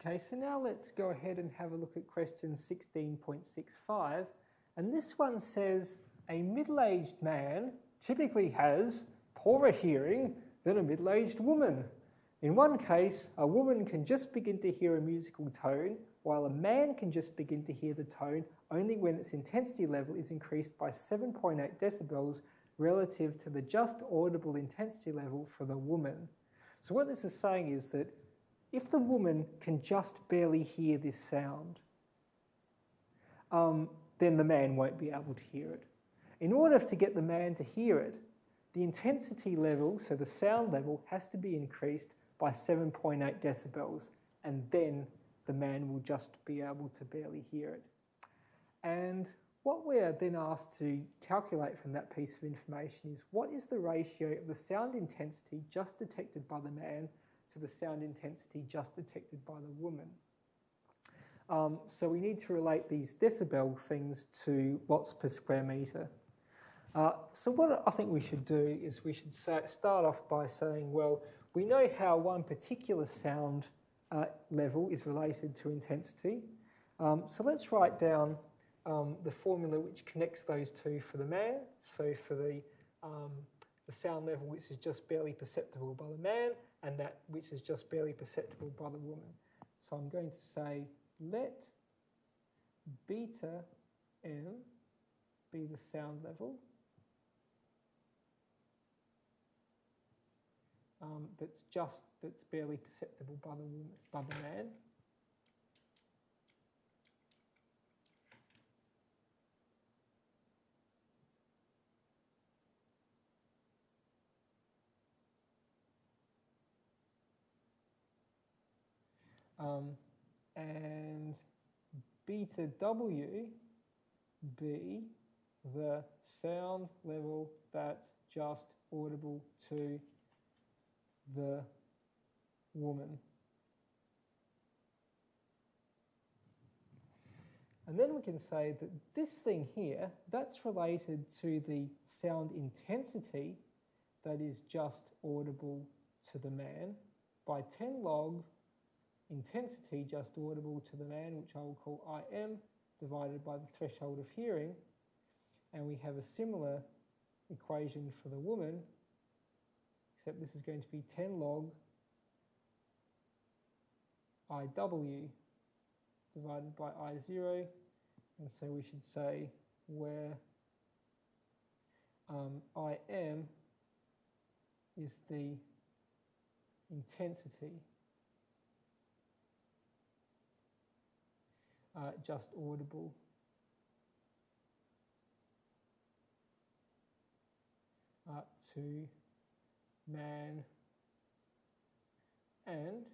Okay, so now let's go ahead and have a look at question 16.65. And this one says, a middle-aged man typically has poorer hearing than a middle-aged woman. In one case, a woman can just begin to hear a musical tone, while a man can just begin to hear the tone only when its intensity level is increased by 7.8 decibels relative to the just audible intensity level for the woman. So what this is saying is that if the woman can just barely hear this sound, then the man won't be able to hear it. In order to get the man to hear it, the intensity level, so the sound level, has to be increased by 7.8 decibels, and then the man will just be able to barely hear it. And what we're then asked to calculate from that piece of information is what is the ratio of the sound intensity just detected by the man to the sound intensity just detected by the woman. So we need to relate these decibel things to watts per square metre. So what I think we should do is we should start off by saying, well, we know how one particular sound level is related to intensity. So let's write down the formula which connects those two for the man. So for the sound level which is just barely perceptible by the man, and that which is just barely perceptible by the woman. So I'm going to say let beta m be the sound level that's barely perceptible by the woman, by the man. And beta W be the sound level that's just audible to the woman. And then we can say that this thing here, that's related to the sound intensity that is just audible to the man by 10 log intensity just audible to the man, which I will call IM, divided by the threshold of hearing. And we have a similar equation for the woman, except this is going to be 10 log IW divided by I0. And so we should say where IM is the intensity just audible to man, and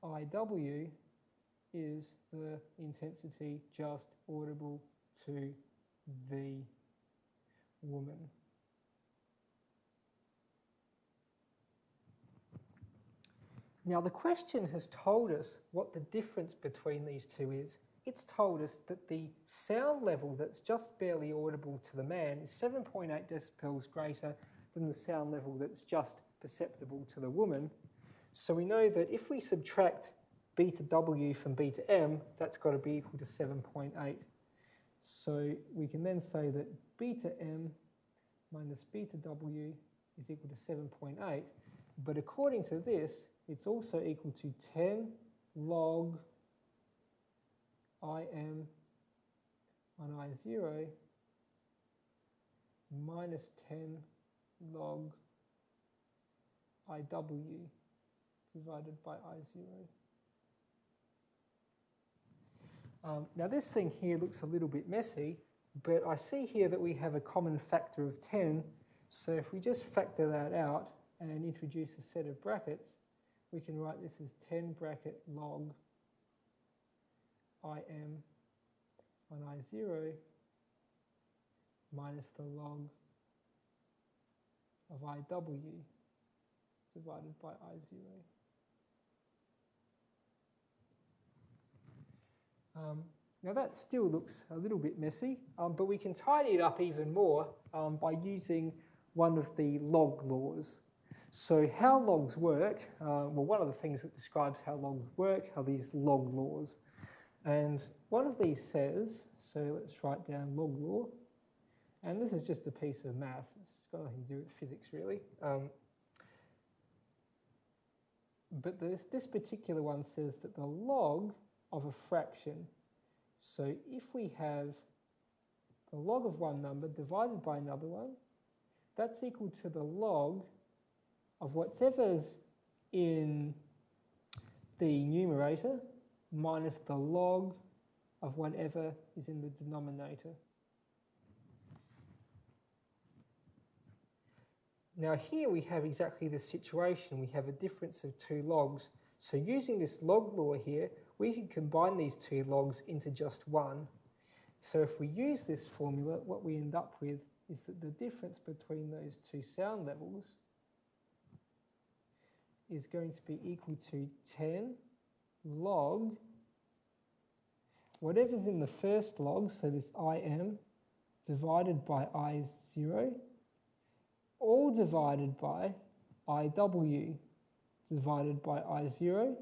IW is the intensity just audible to the woman. Now the question has told us what the difference between these two is. It's told us that the sound level that's just barely audible to the man is 7.8 decibels greater than the sound level that's just perceptible to the woman. So we know that if we subtract beta W from beta M, that's got to be equal to 7.8. So we can then say that beta M minus beta W is equal to 7.8. But according to this, it's also equal to 10 log IM on I0 minus 10 log IW divided by I0. Now this thing here looks a little bit messy, but I see here that we have a common factor of 10. So if we just factor that out and introduce a set of brackets, we can write this as 10 bracket log IM on I0 minus the log of IW divided by I0. Now that still looks a little bit messy, but we can tidy it up even more by using one of the log laws. So how logs work, well, one of the things that describes how logs work are these log laws. And one of these says, so let's write down log law, and this is just a piece of maths, it's got nothing to do with physics really. But this particular one says that the log of a fraction, so if we have the log of one number divided by another one, that's equal to the log of whatever's in the numerator minus the log of whatever is in the denominator. Now here we have exactly this situation. We have a difference of two logs. So using this log law here, we can combine these two logs into just one. So if we use this formula, what we end up with is that the difference between those two sound levels is going to be equal to 10 log whatever's in the first log, so this IM, divided by I0, all divided by IW divided by I0.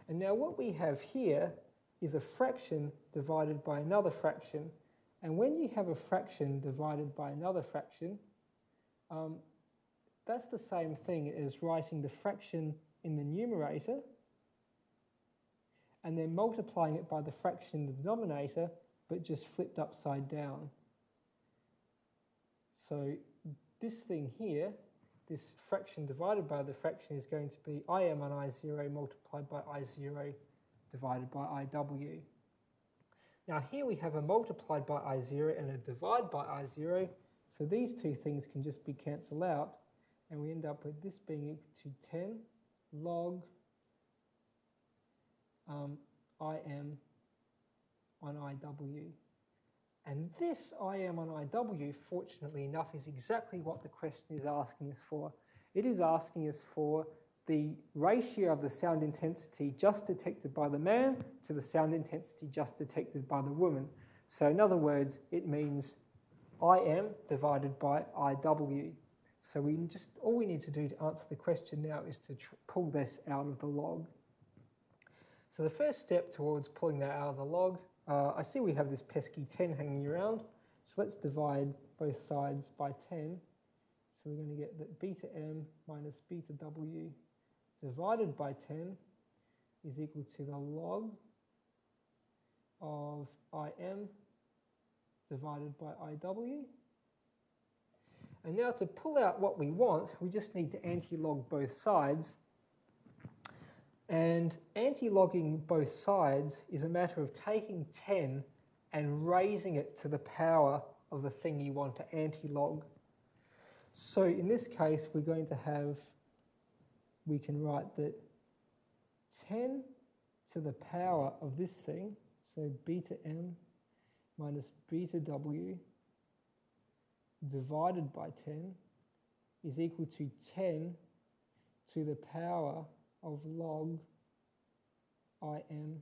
And now what we have here is a fraction divided by another fraction. And when you have a fraction divided by another fraction, that's the same thing as writing the fraction in the numerator and then multiplying it by the fraction in the denominator, but just flipped upside down. So this thing here, this fraction divided by the fraction, is going to be IM on I0 multiplied by I0 divided by IW. Now here we have a multiplied by I0 and a divide by I0, so these two things can just be cancelled out, and we end up with this being equal to 10 log IM on IW. And this IM on IW, fortunately enough, is exactly what the question is asking us for. It is asking us for the ratio of the sound intensity just detected by the man to the sound intensity just detected by the woman. So in other words, it means IM divided by IW. So all we need to do to answer the question now is to pull this out of the log. So the first step towards pulling that out of the log, I see we have this pesky 10 hanging around, so let's divide both sides by 10. So we're going to get that beta m minus beta w divided by 10 is equal to the log of im divided by iw. And now to pull out what we want, we just need to anti-log both sides. And anti-logging both sides is a matter of taking 10 and raising it to the power of the thing you want to anti-log. So in this case, we're going to have, we can write that 10 to the power of this thing, so beta m minus beta w divided by 10 is equal to 10 to the power of log im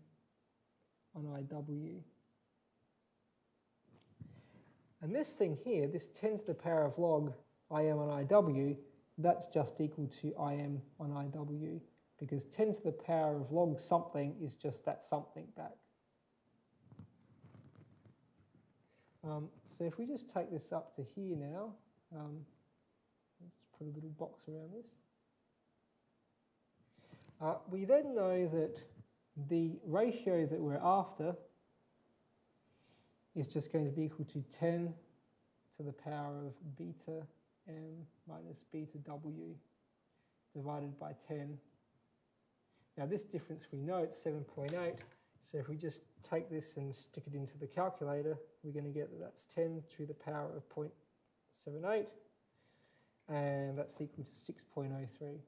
on iw. And this thing here, this 10 to the power of log im on iw, that's just equal to im on iw, because 10 to the power of log something is just that something back. So if we just take this up to here now, just put a little box around this. We then know that the ratio that we're after is just going to be equal to 10 to the power of beta m minus beta w divided by 10. Now this difference we know it's 7.8, so if we just take this and stick it into the calculator, we're going to get that that's 10 to the power of 0.78, and that's equal to 6.03.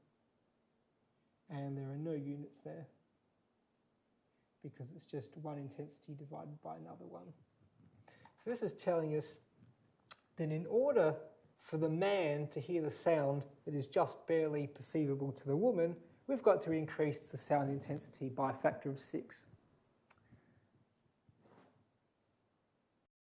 And there are no units there because it's just one intensity divided by another one. So this is telling us that in order for the man to hear the sound that is just barely perceivable to the woman, we've got to increase the sound intensity by a factor of 6.